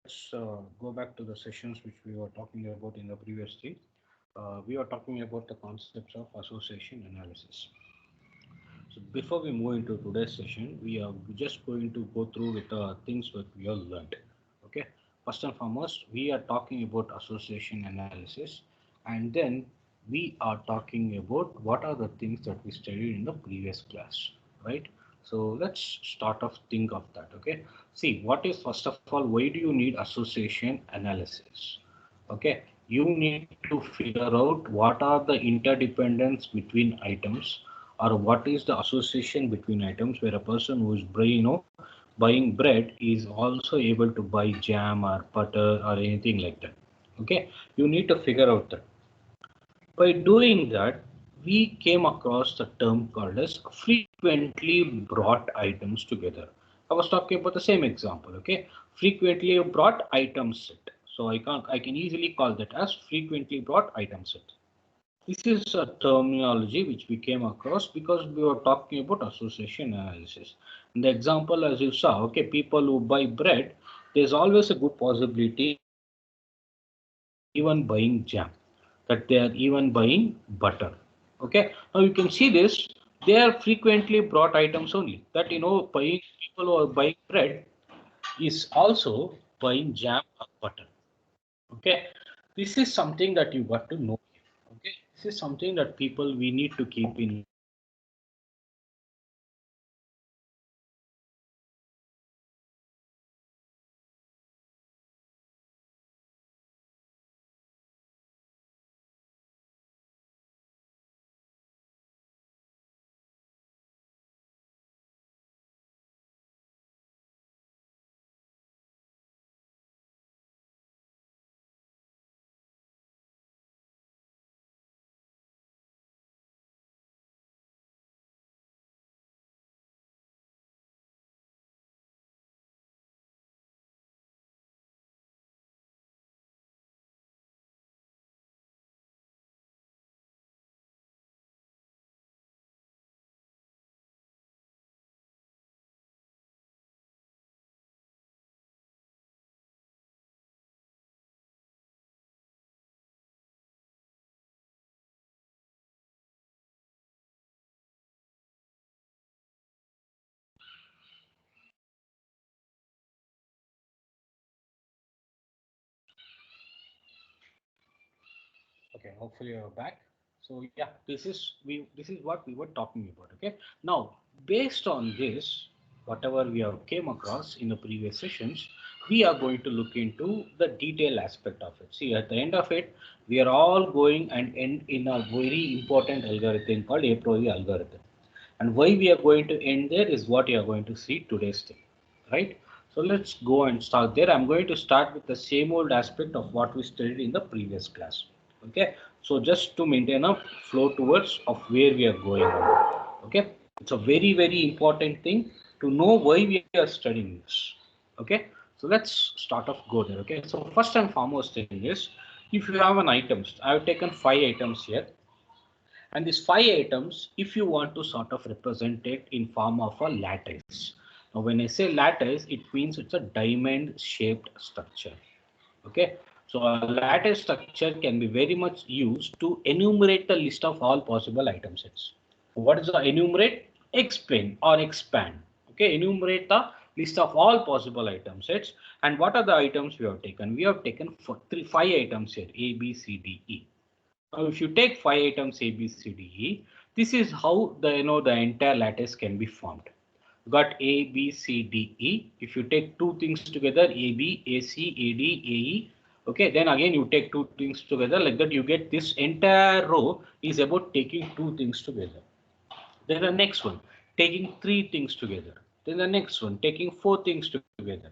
Go back to the sessions which we were talking about in the previous thing. We are talking about the concepts of association analysis. So before we move into today's session, we are just going to go through with the things that we have learned. Okay. First and foremost, we are talking about association analysis, and then we are talking about what are the things that we studied in the previous class, right? So let's start off think of that. Okay. See, what is first of all, why do you need association analysis? Okay, you need to figure out what are the interdependence between items, or what is the association between items where a person who is buying bread is also able to buy jam or butter or anything like that. Okay, you need to figure out that. By doing that, we came across the term called as frequently brought items together. I was talking about the same example, okay? Frequently brought item set. So I can easily call that as frequently brought item set. This is a terminology which we came across because we were talking about association analysis. In the example, as you saw, okay, people who buy bread, there's always a good possibility that they are even buying jam, that they are even buying butter. Okay, now you can see this. They are frequently brought items only. That buying people who are buying bread is also buying jam or butter. Okay, this is something that you got to know. Okay, this is something that people we need to keep in mind. Okay, association analysis is something that we need to keep in mind. Okay, hopefully you're back. So yeah, this is what we were talking about. Okay, now based on this, whatever we have came across in the previous sessions, we are going to look into the detail aspect of it. See, at the end of it, we are all going and end in a very important algorithm called a priori algorithm. And why we are going to end there is what you are going to see today's thing, right? So let's go and start there. I'm going to start with the same old aspect of what we studied in the previous class. Okay, so just to maintain a flow towards of where we are going on. Okay, it's a very important thing to know why we are studying this. Okay, so let's start off go there. Okay, so first and foremost thing is, if you have an items, I have taken 5 items here, and these 5 items, if you want to sort of represent it in form of a lattice. Now, when I say lattice, it means it's a diamond shaped structure. Okay. So a lattice structure can be very much used to enumerate the list of all possible item sets. What is the enumerate? Explain or expand. Okay. Enumerate the list of all possible item sets. And what are the items we have taken? We have taken 5 items here, A, B, C, D, E. Now, if you take 5 items A, B, C, D, E, this is how the entire lattice can be formed. You got A, B, C, D, E. If you take two things together, A, B, A, C, A, D, A, E. Okay, then again you take two things together like that. You get this entire row is about taking two things together. Then the next one, taking three things together. Then the next one, taking four things together.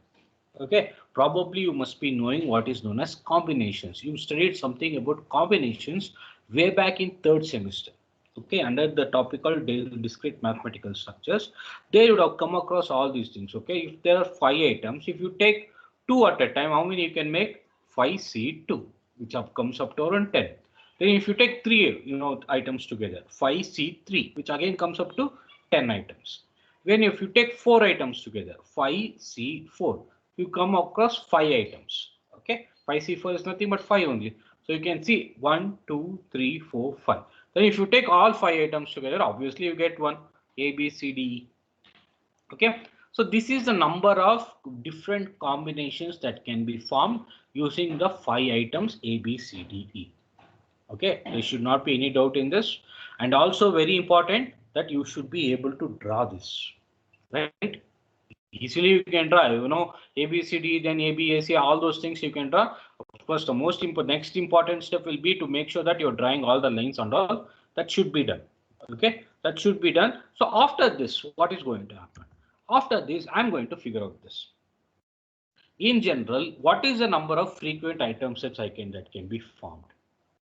Okay, probably you must be knowing what is known as combinations. You studied something about combinations way back in third semester. Okay, under the topical discrete mathematical structures, they would have come across all these things. Okay, if there are 5 items, if you take two at a time, how many you can make? 5C2, which comes up to around 10. Then if you take three, items together, 5C3, which again comes up to 10 items. When if you take 4 items together, 5C4, you come across 5 items. Okay, 5C4 is nothing but 5 only. So you can see 1, 2, 3, 4, 5. Then if you take all 5 items together, obviously you get one A, B, C, D, E. Okay, so this is the number of different combinations that can be formed using the 5 items A, B, C, D, E. Okay, there should not be any doubt in this. And also very important that you should be able to draw this, right? Easily you can draw, A, B, C, D, then A, B, A, C, all those things you can draw. Of course, the next important step will be to make sure that you're drawing all the lines and all. That should be done. Okay, that should be done. So after this, what is going to happen? After this, I'm going to figure out this. In general, what is the number of frequent item sets that can be formed?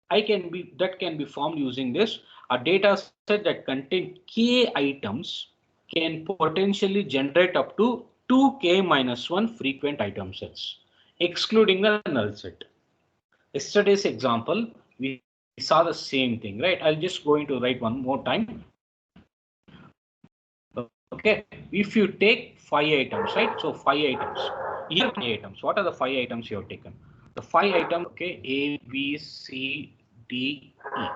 That can be formed using this. A data set that contains k items can potentially generate up to 2k minus 1 frequent item sets, excluding the null set. Yesterday's example, we saw the same thing, right? I'll just going to write one more time. Okay, if you take 5 items, right? So 5 items. Here 5 items. What are the 5 items you have taken? The 5 items, okay, A, B, C, D, E.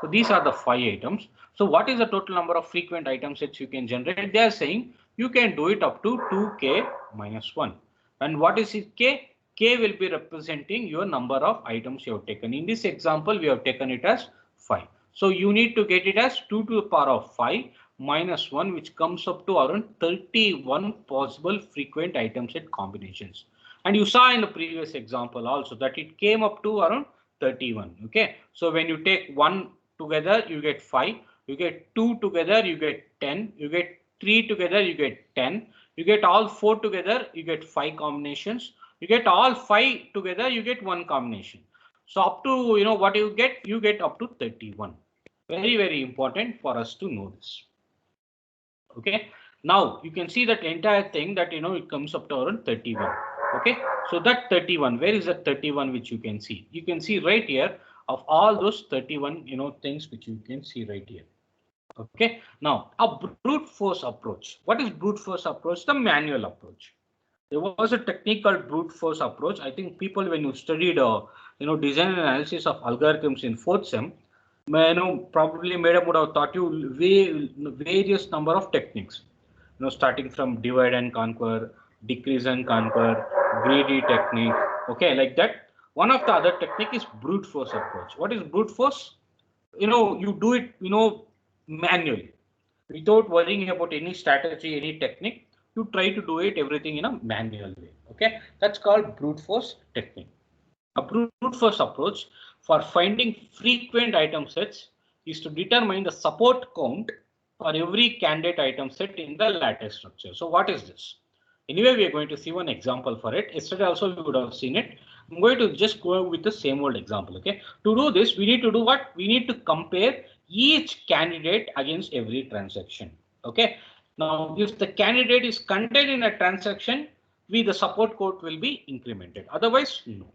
So these are the 5 items. So what is the total number of frequent item sets you can generate? They are saying you can do it up to 2k minus 1. And what is it k? K will be representing your number of items you have taken. In this example, we have taken it as 5. So you need to get it as 2 to the power of 5 minus 1, which comes up to around 31 possible frequent item set combinations. And you saw in the previous example also that it came up to around 31. Okay, so when you take 1 together, you get 5. You get 2 together, you get 10. You get 3 together, you get 10. You get all 4 together, you get 5 combinations. You get all 5 together, you get 1 combination. So up to, what you get up to 31. Very, very important for us to know this. Okay, now you can see that entire thing that, it comes up to around 31. Okay, so that 31, where is that 31 which you can see? You can see right here of all those 31, things which you can see right here. Okay, now a brute force approach. What is brute force approach? The manual approach. There was a technique called brute force approach. I think people, when you studied, design and analysis of algorithms in 4th sem, probably Madam would have taught you various number of techniques. Starting from divide and conquer, decrease and conquer, greedy technique. Okay, like that. One of the other technique is brute force approach. What is brute force? You do it, manually, without worrying about any strategy, any technique. You try to do it everything in a manual way. Okay, that's called brute force technique. A brute force approach for finding frequent item sets is to determine the support count for every candidate item set in the lattice structure. So what is this? Anyway, we are going to see one example for it. Yesterday also we would have seen it. I'm going to just go with the same old example. Okay, to do this, we need to do what? We need to compare each candidate against every transaction. Okay, now if the candidate is contained in a transaction, the support code will be incremented. Otherwise, no.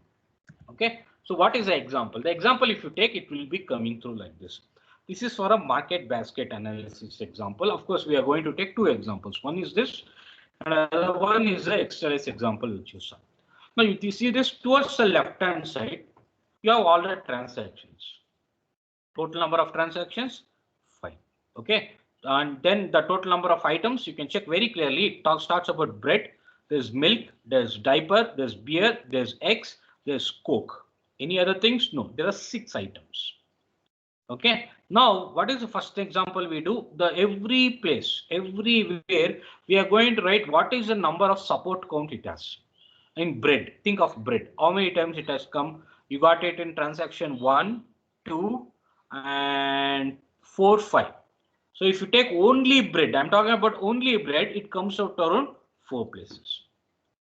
Okay, so what is the example? The example, if you take, it will be coming through like this. This is for a market basket analysis example. Of course, we are going to take 2 examples. One is this, and another one is the exercise example which you saw. Now, you see this towards the left hand side, you have all the transactions. Total number of transactions, 5. Okay, and then the total number of items, you can check very clearly. It starts about bread, there's milk, there's diaper, there's beer, there's eggs, there's Coke. Any other things? No, there are 6 items. Okay, now what is the first example we do? Every place, everywhere, we are going to write what is the number of support count it has. In bread, think of bread. How many times it has come? You got it in transaction 1, 2, and 4, 5. So if you take only bread, I'm talking about only bread, it comes out around 4 places.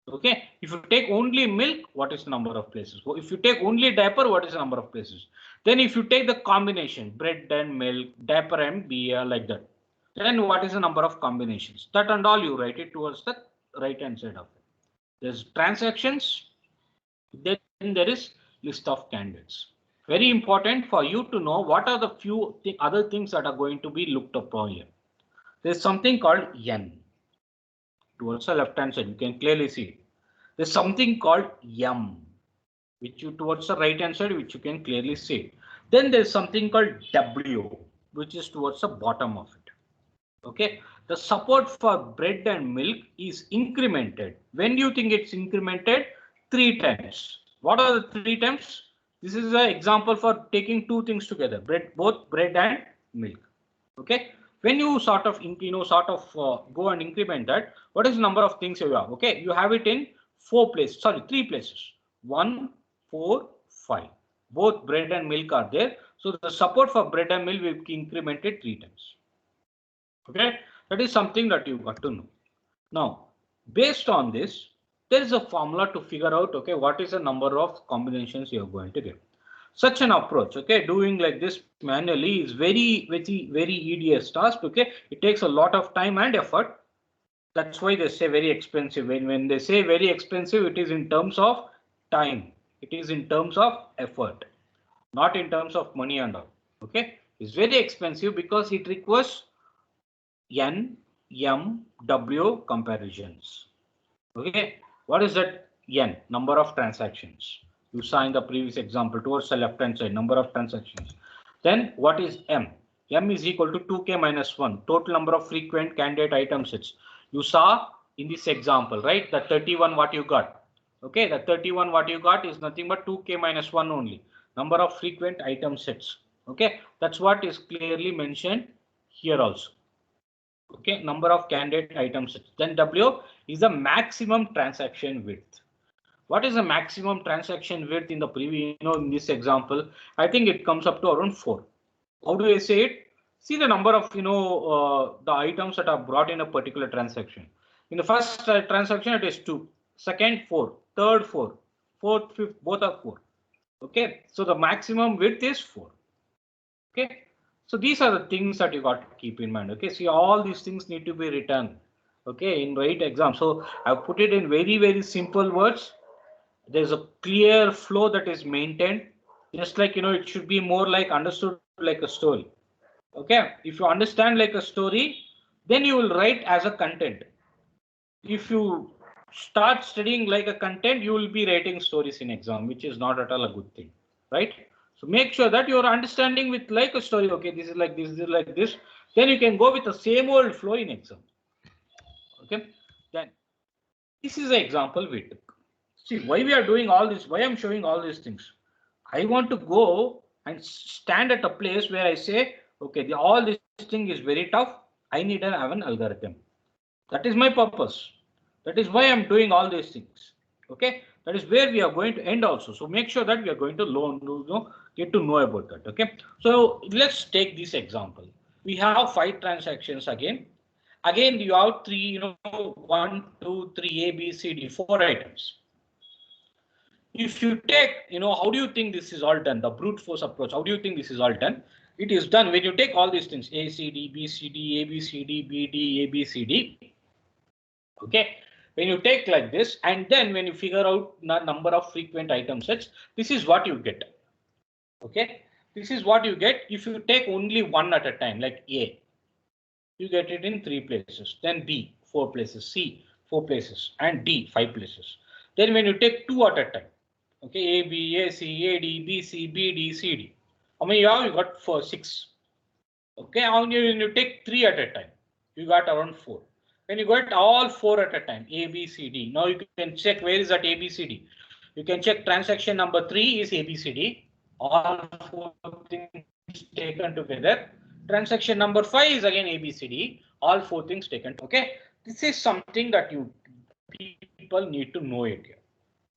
Okay, if you take only milk, what is the number of places? So if you take only diaper, what is the number of places? Then if you take the combination, bread and milk, diaper and beer, like that, then what is the number of combinations? That and all you write it towards the right hand side of it. There's transactions, then there is list of candidates. Very important for you to know what are the few other things that are going to be looked upon here. There's something called N. Towards the left hand side, you can clearly see. There's something called M, which you towards the right hand side, which you can clearly see. Then there's something called W, which is towards the bottom of it. Okay, the support for bread and milk is incremented. When do you think it's incremented? 3 times. What are the 3 times? This is an example for taking two things together, both bread and milk. Okay, when you sort of go and increment that, what is the number of things you have? Okay, you have it in 3 places. 1, 4, 5. Both bread and milk are there. So the support for bread and milk will be incremented 3 times. Okay, that is something that you got to know. Now, based on this, there is a formula to figure out, okay, what is the number of combinations you are going to get. Such an approach, okay, doing like this manually is very tedious task. Okay, it takes a lot of time and effort. That's why they say very expensive. When they say very expensive, it is in terms of time. It is in terms of effort, not in terms of money and all. Okay, it's very expensive because it requires N, M, W comparisons. Okay, what is that N? Number of transactions. You saw in the previous example towards the left hand side, number of transactions. Then what is M? M is equal to 2k minus 1, total number of frequent candidate item sets. You saw in this example, right? The 31 what you got. Okay, the 31 what you got is nothing but 2k minus 1 only. Number of frequent item sets. Okay, that's what is clearly mentioned here also. Okay, number of candidate items. Then W is the maximum transaction width. What is the maximum transaction width in the previous, in this example? I think it comes up to around 4. How do I say it? See the number of, the items that are brought in a particular transaction. In the first transaction, it is 2. Second, 4. Third, 4. Fourth, fifth, both are 4. Okay, so the maximum width is 4. Okay. So these are the things that you got to keep in mind. Okay, see, all these things need to be written. Okay, in right exam. So I've put it in very simple words. There's a clear flow that is maintained. Just like it should be more like understood like a story. Okay, if you understand like a story, then you will write as a content. If you start studying like a content, you will be writing stories in exam, which is not at all a good thing, right? So make sure that you're understanding with like a story. Okay, this is like this, this is like this. Then you can go with the same old flow in exam. Okay, then this is an example we took. See why we are doing all this, why I'm showing all these things. I want to go and stand at a place where I say, okay, all this thing is very tough. I need to have an algorithm. That is my purpose. That is why I'm doing all these things. Okay, that is where we are going to end also. So make sure that we are going to get to know about that. Okay, so let's take this example. We have 5 transactions again. Again, you have 3, 1, 2, 3, A, B, C, D, 4 items. If you take, how do you think this is all done? The brute force approach. How do you think this is all done? It is done when you take all these things: A, C, D, B, C, D, A, B, C, D, B, D, A, B, C, D. Okay, when you take like this, and then when you figure out the number of frequent item sets, this is what you get. Okay, this is what you get if you take only one at a time, like A. You get it in 3 places, then B 4 places, C 4 places, and D 5 places. Then when you take 2 at a time, okay, A, B, A, C, A, D, B, C, B, D, C, D. How many you have? You got 4, 6. Okay, when you take 3 at a time, you got around 4. When you got all 4 at a time, A, B, C, D. Now you can check where is that A, B, C, D. You can check transaction number 3 is A, B, C, D. All 4 things taken together. Transaction number 5 is again A, B, C, D. All 4 things taken. Okay, this is something that you people need to know it here.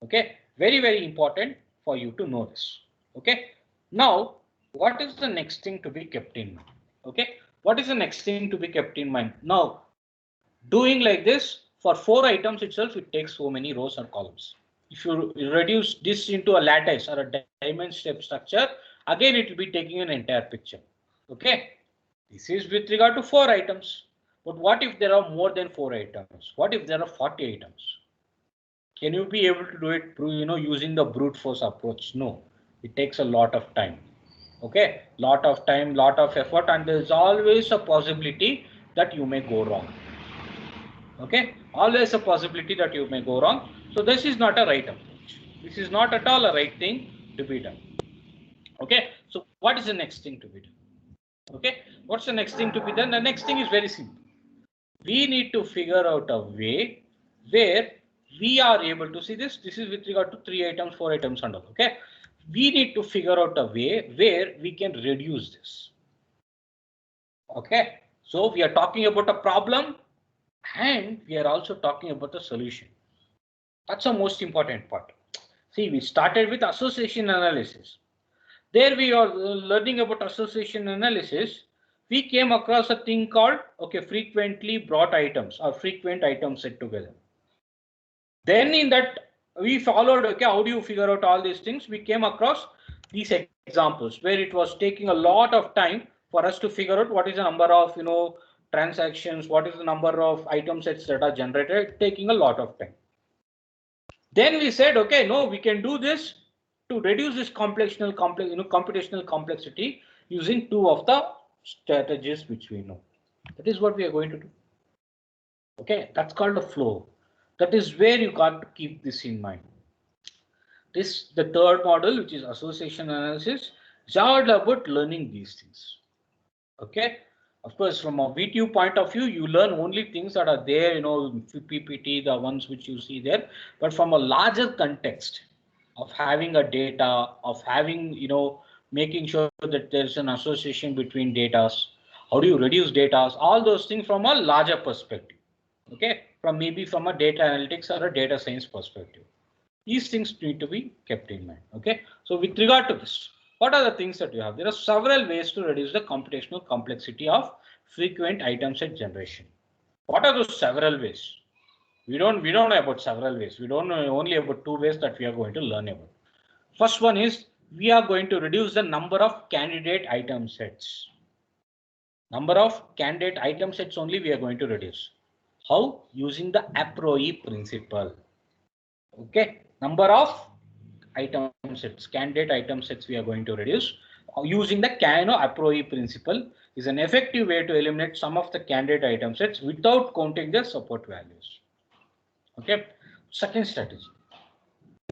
Okay, very important for you to know this. Okay, now what is the next thing to be kept in mind? Okay, what is the next thing to be kept in mind? Now, doing like this for 4 items itself, it takes so many rows or columns. If you reduce this into a lattice or a diamond step structure, again it will be taking an entire picture. Okay, this is with regard to 4 items. But what if there are more than 4 items? What if there are 40 items? Can you be able to do it through, using the brute force approach? No, it takes a lot of time. Okay, lot of time, lot of effort, and there is always a possibility that you may go wrong. Okay, always a possibility that you may go wrong. So this is not a right approach. This is not at all a right thing to be done. Okay, so what is the next thing to be done? Okay, what's the next thing to be done? The next thing is very simple. We need to figure out a way where we are able to see this. This is with regard to 3 items, 4 items and all. Okay, we need to figure out a way where we can reduce this. Okay, so we are talking about a problem and we are also talking about the solution. That's the most important part. See, we started with association analysis. There we are learning about association analysis. We came across a thing called frequently brought items or frequent items set together. Then in that we followed how do you figure out all these things? We came across these examples where it was taking a lot of time for us to figure out what is the number of transactions, what is the number of item sets that are generated, taking a lot of time. Then we said, okay, no, we can do this to reduce this computational complexity using two of the strategies which we know. That is what we are going to do. Okay, that's called a flow. That is where you got to keep this in mind. The third model, which is association analysis, is all about learning these things. Okay, of course, from a VTU point of view, you learn only things that are there, PPT, the ones which you see there. But from a larger context of having a data, of having, making sure that there's an association between data, how do you reduce data, all those things from a larger perspective. Okay, maybe from a data analytics or a data science perspective. These things need to be kept in mind. Okay, so with regard to this, what are the things that you have? There are several ways to reduce the computational complexity of frequent item set generation. What are those several ways? We don't know about several ways. We don't know only about 2 ways that we are going to learn about. First one is we are going to reduce the number of candidate item sets. Number of candidate item sets only we are going to reduce. How? Using the a priori principle. Okay, number of item sets, candidate item sets we are going to reduce using the a priori principle is an effective way to eliminate some of the candidate item sets without counting their support values. Okay, second strategy.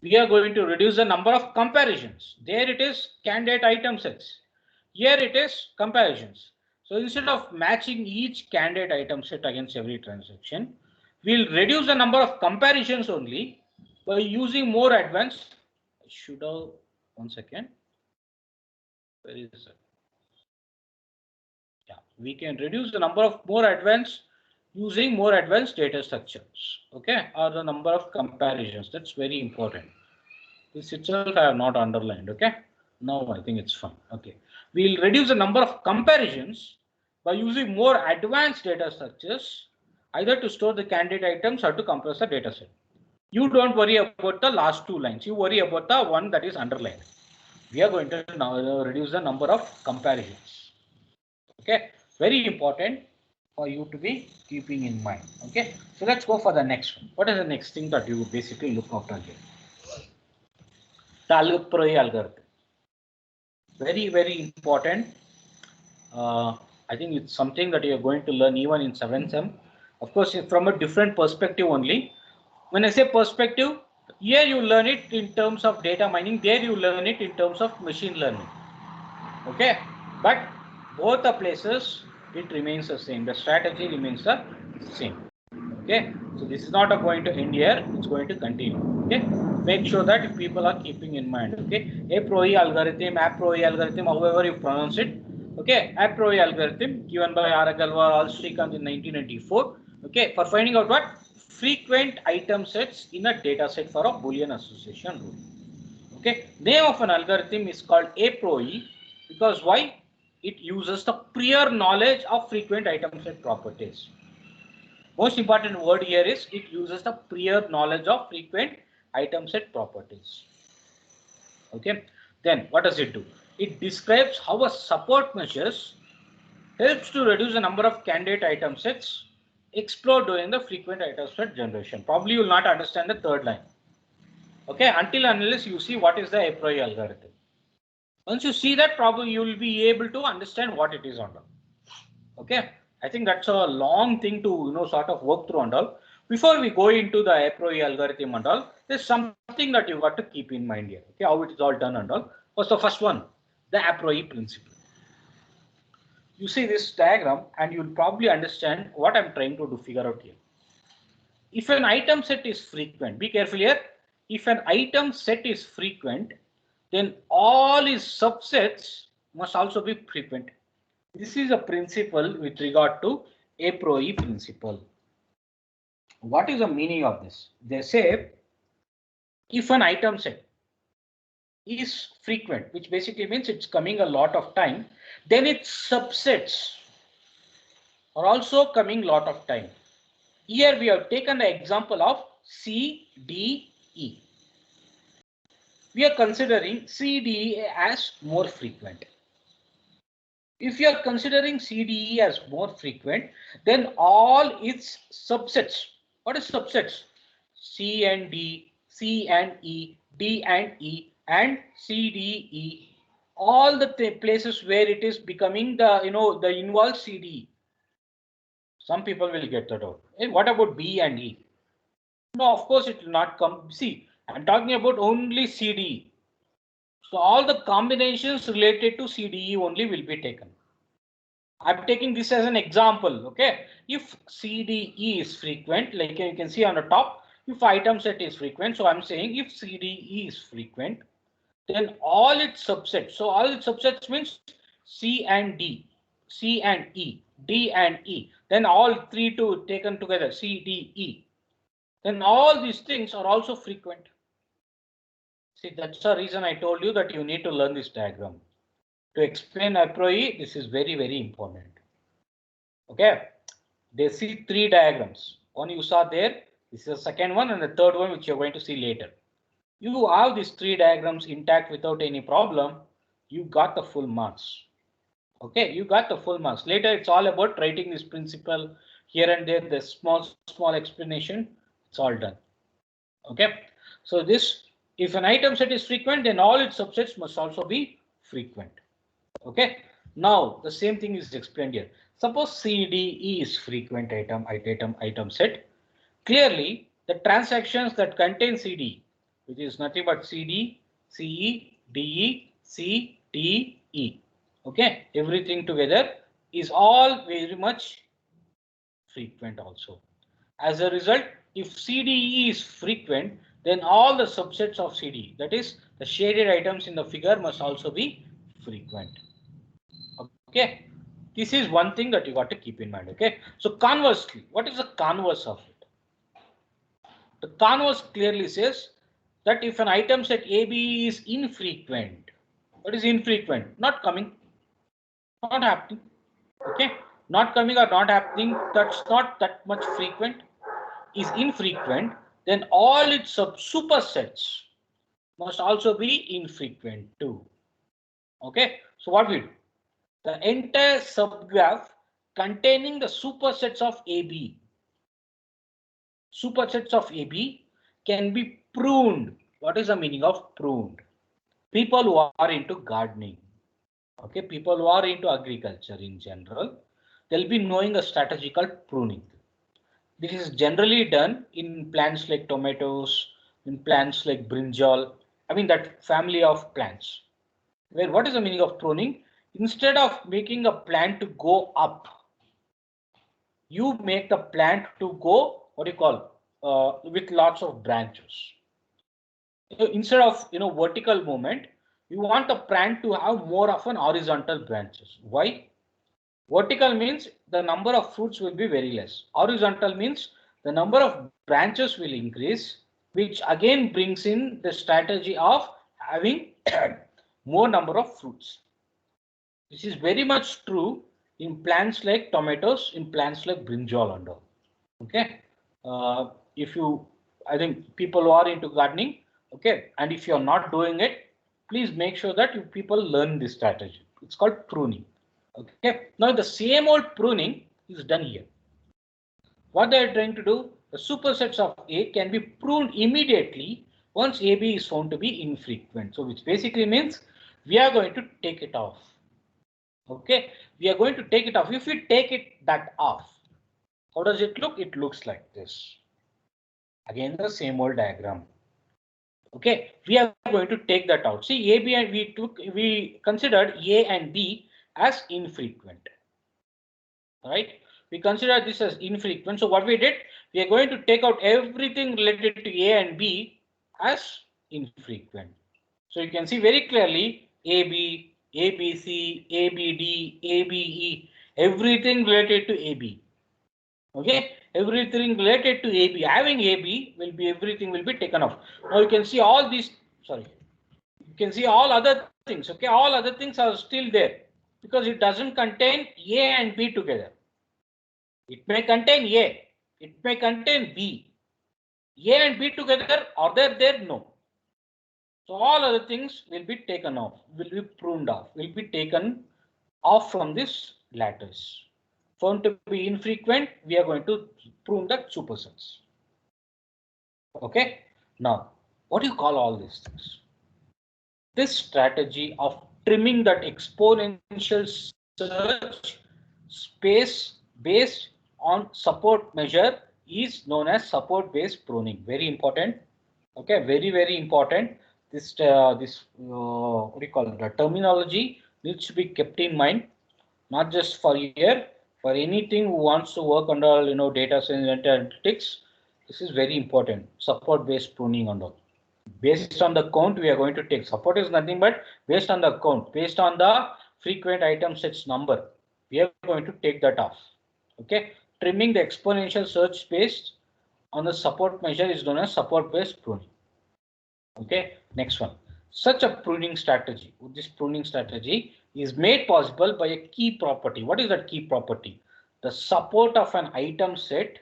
We are going to reduce the number of comparisons. There it is candidate item sets. Here it is comparisons. So instead of matching each candidate item set against every transaction, we'll reduce the number of comparisons only by using more advanced. Should have 1 second. Where is it? Yeah, we can reduce the number of more advanced using more advanced data structures. Okay, or the number of comparisons. That's very important. This itself I have not underlined. Okay, now I think it's fine. Okay, we'll reduce the number of comparisons by using more advanced data structures, either to store the candidate items or to compress the data set. You don't worry about the last 2 lines. You worry about the one that is underlined. We are going to now reduce the number of comparisons. Okay, very important for you to be keeping in mind. Okay, so let's go for the next one. What is the next thing that you basically look after here? The a priori algorithm. Very important. I think it's something that you are going to learn even in 7th sem. Of course, from a different perspective only. When I say perspective, here you learn it in terms of data mining, there you learn it in terms of machine learning. Okay, but both the places it remains the same. The strategy remains the same. Okay, so this is not going to end here, it's going to continue. Okay, make sure that people are keeping in mind. Okay, a priori algorithm, however you pronounce it. Okay, a priori algorithm given by R. Agarwal, Srikanth in 1994. Okay, for finding out what frequent item sets in a data set for a Boolean association rule. Okay, name of an algorithm is called a priori because why? It uses the prior knowledge of frequent item set properties. Most important word here is it uses the prior knowledge of frequent item set properties. Okay, then what does it do? It describes how a support measures helps to reduce the number of candidate item sets explored during the frequent item set generation. Probably you will not understand the third line. Okay, until unless you see what is the a priori algorithm. Once you see that, probably you will be able to understand what it is on. Okay, I think that's a long thing to sort of work through and all. Before we go into the a priori algorithm and all, there's something that you got to keep in mind here. Okay, how it is all done and all. What's the first one? The a priori principle. You see this diagram and you'll probably understand what I'm trying to do figure out here. If an item set is frequent, be careful here. If an item set is frequent, then all its subsets must also be frequent. This is a principle with regard to a priori principle. What is the meaning of this? They say if an item set is frequent, which basically means it's coming a lot of time, then its subsets are also coming lot of time. Here we have taken the example of C, D, E. We are considering C, D, E as more frequent. If you are considering C, D, E as more frequent, then all its subsets. What is subsets? C and D, C and E, D and E, and C, D, E. All the places where it is becoming the the involved C, D. Some people will get that out. Hey, what about B and E? No, of course it will not come. See, I'm talking about only CD. So all the combinations related to CDE only will be taken. I'm taking this as an example. Okay, if CDE is frequent, like you can see on the top, if item set is frequent, so I'm saying if CDE is frequent, then all its subsets. So all its subsets means C and D, C and E, D and E. Then all three to taken together, C, D, E. Then all these things are also frequent. See, that's the reason I told you that you need to learn this diagram. To explain a priori, this is very, very important. Okay, they see three diagrams. One you saw there, this is the second one, and the third one which you're going to see later. You have these three diagrams intact without any problem, you got the full marks. Okay, you got the full marks. Later, it's all about writing this principle here and there, the small explanation, it's all done. Okay, so this, if an item set is frequent, then all its subsets must also be frequent. Okay, now the same thing is explained here. Suppose CDE is frequent item set. Clearly, the transactions that contain CD, which is nothing but CD, CE, DE, C, D, E. Okay, everything together is all very much frequent also. As a result, if CDE is frequent, then all the subsets of CD, that is the shaded items in the figure, must also be frequent. Okay, this is one thing that you got to keep in mind. Okay, so conversely, what is the converse of it? The converse clearly says that if an item set AB is infrequent, what is infrequent? Not coming, not happening. Okay, not coming or not happening, that's not that much frequent, is infrequent, then all its supersets must also be infrequent too. Okay, so what we do? The entire subgraph containing the supersets of AB, can be pruned. What is the meaning of pruned? People who are into gardening, okay, people who are into agriculture in general, they'll be knowing a strategy called pruning. This is generally done in plants like tomatoes, in plants like brinjal, I mean that family of plants. Where what is the meaning of pruning? Instead of making a plant to go up, you make the plant to go, what do you call, with lots of branches. So instead of vertical movement, you want the plant to have more of an horizontal branches. Why? Vertical means the number of fruits will be very less. Horizontal means the number of branches will increase, which again brings in the strategy of having more number of fruits. This is very much true in plants like tomatoes, in plants like brinjal and all. Okay, if you, I think people who are into gardening, okay, and if you are not doing it, please make sure that you people learn this strategy. It's called pruning. Okay, now the same old pruning is done here. What they are trying to do, the supersets of A can be pruned immediately once AB is found to be infrequent. So which basically means we are going to take it off. Okay, we are going to take it off. If we take it that off, how does it look? It looks like this. Again, the same old diagram. Okay, we are going to take that out. See, A, B, and we considered A and B as infrequent. Right? We consider this as infrequent. So what we did, we are going to take out everything related to A and B as infrequent. So you can see very clearly AB, ABC, ABD, ABE, everything related to AB. Okay, everything related to AB, having AB will be, everything will be taken off. Now you can see all these, sorry, you can see all other things. Okay, all other things are still there because it doesn't contain A and B together. It may contain A, it may contain B. A and B together, are there? No. So all other things will be taken off, will be pruned off, will be taken off from this lattice. Found to be infrequent, we are going to prune the supersets. Okay. Now, what do you call all these things? This strategy of trimming that exponential search space based on support measure is known as support based pruning. Very important. Okay, very important. This what do you call it? The terminology needs to be kept in mind, not just for here, for anything who wants to work under data science and analytics. This is very important. Support based pruning and all. Based on the count, we are going to take. Support is nothing but based on the count, based on the frequent item sets number, we are going to take that off. Okay, trimming the exponential search space on the support measure is known as support based pruning. Okay, next one. Such a pruning strategy, this pruning strategy is made possible by a key property. What is that key property? The support of an item set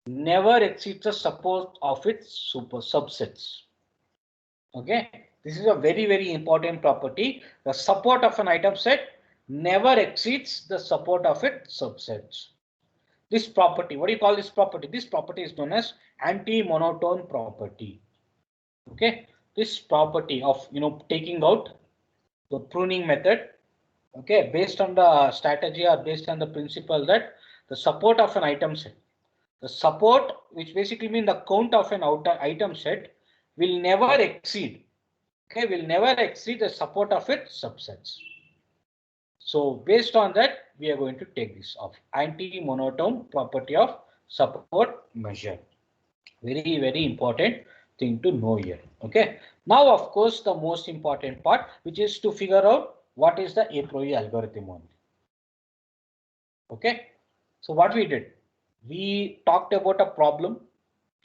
never exceeds the support of its super subsets. Okay, this is a very important property. The support of an item set never exceeds the support of its subsets. This property, what do you call this property? This property is known as anti-monotone property. Okay, this property of taking out the pruning method, okay, based on the strategy or based on the principle that the support of an item set, the support, which basically means the count of an item set, will never exceed, okay, will never exceed the support of its subsets. So based on that, we are going to take this off. Anti-monotone property of support measure. Very important thing to know here. Okay. Now, of course, the most important part, which is to figure out what is the APROE algorithm only. Okay. So what we did, we talked about a problem,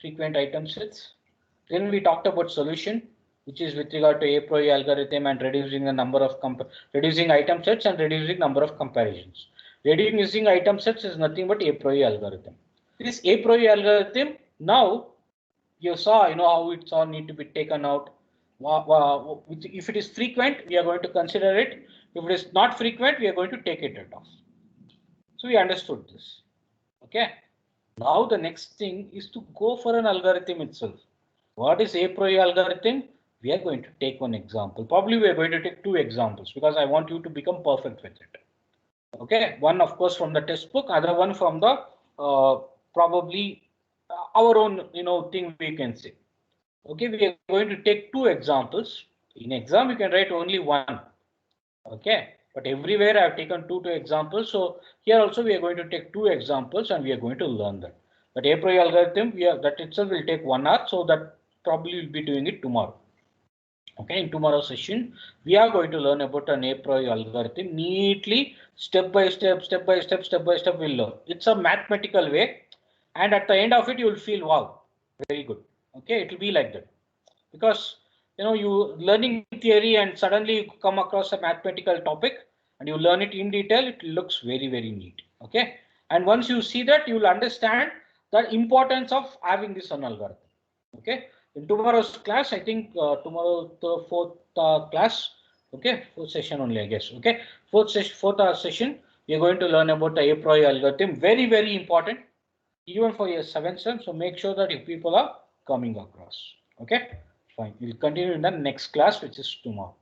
frequent item sets. Then we talked about solution, which is with regard to APROE algorithm and reducing the number of reducing item sets and reducing number of comparisons. Reducing item sets is nothing but APROE algorithm. This APROE algorithm, now you saw, how it's all need to be taken out. If it is frequent, we are going to consider it. If it is not frequent, we are going to take it off. So we understood this. Okay. Now the next thing is to go for an algorithm itself. What is APROE algorithm? We are going to take one example. Probably we are going to take two examples because I want you to become perfect with it. Okay, one of course from the textbook, other one from the probably our own thing we can say. Okay, we are going to take two examples. In exam you can write only one. Okay, but everywhere I have taken two examples. So here also we are going to take two examples and we are going to learn that. But APROE algorithm, that itself will take 1 hour, so that probably will be doing it tomorrow. Okay, in tomorrow's session, we are going to learn about an APROE algorithm neatly, step by step, we'll learn. It's a mathematical way, and at the end of it, you will feel, wow, very good. Okay, it will be like that. Because, you learning theory and suddenly you come across a mathematical topic and you learn it in detail, it looks very neat. Okay, and once you see that, you will understand the importance of having this algorithm. Okay, in tomorrow's class, I think tomorrow the fourth class, okay, fourth session only, I guess. Okay, fourth session, we are going to learn about the APROE algorithm. Very important, even for your 7th sem. So make sure that if people are coming across. Okay, fine. We'll continue in the next class, which is tomorrow.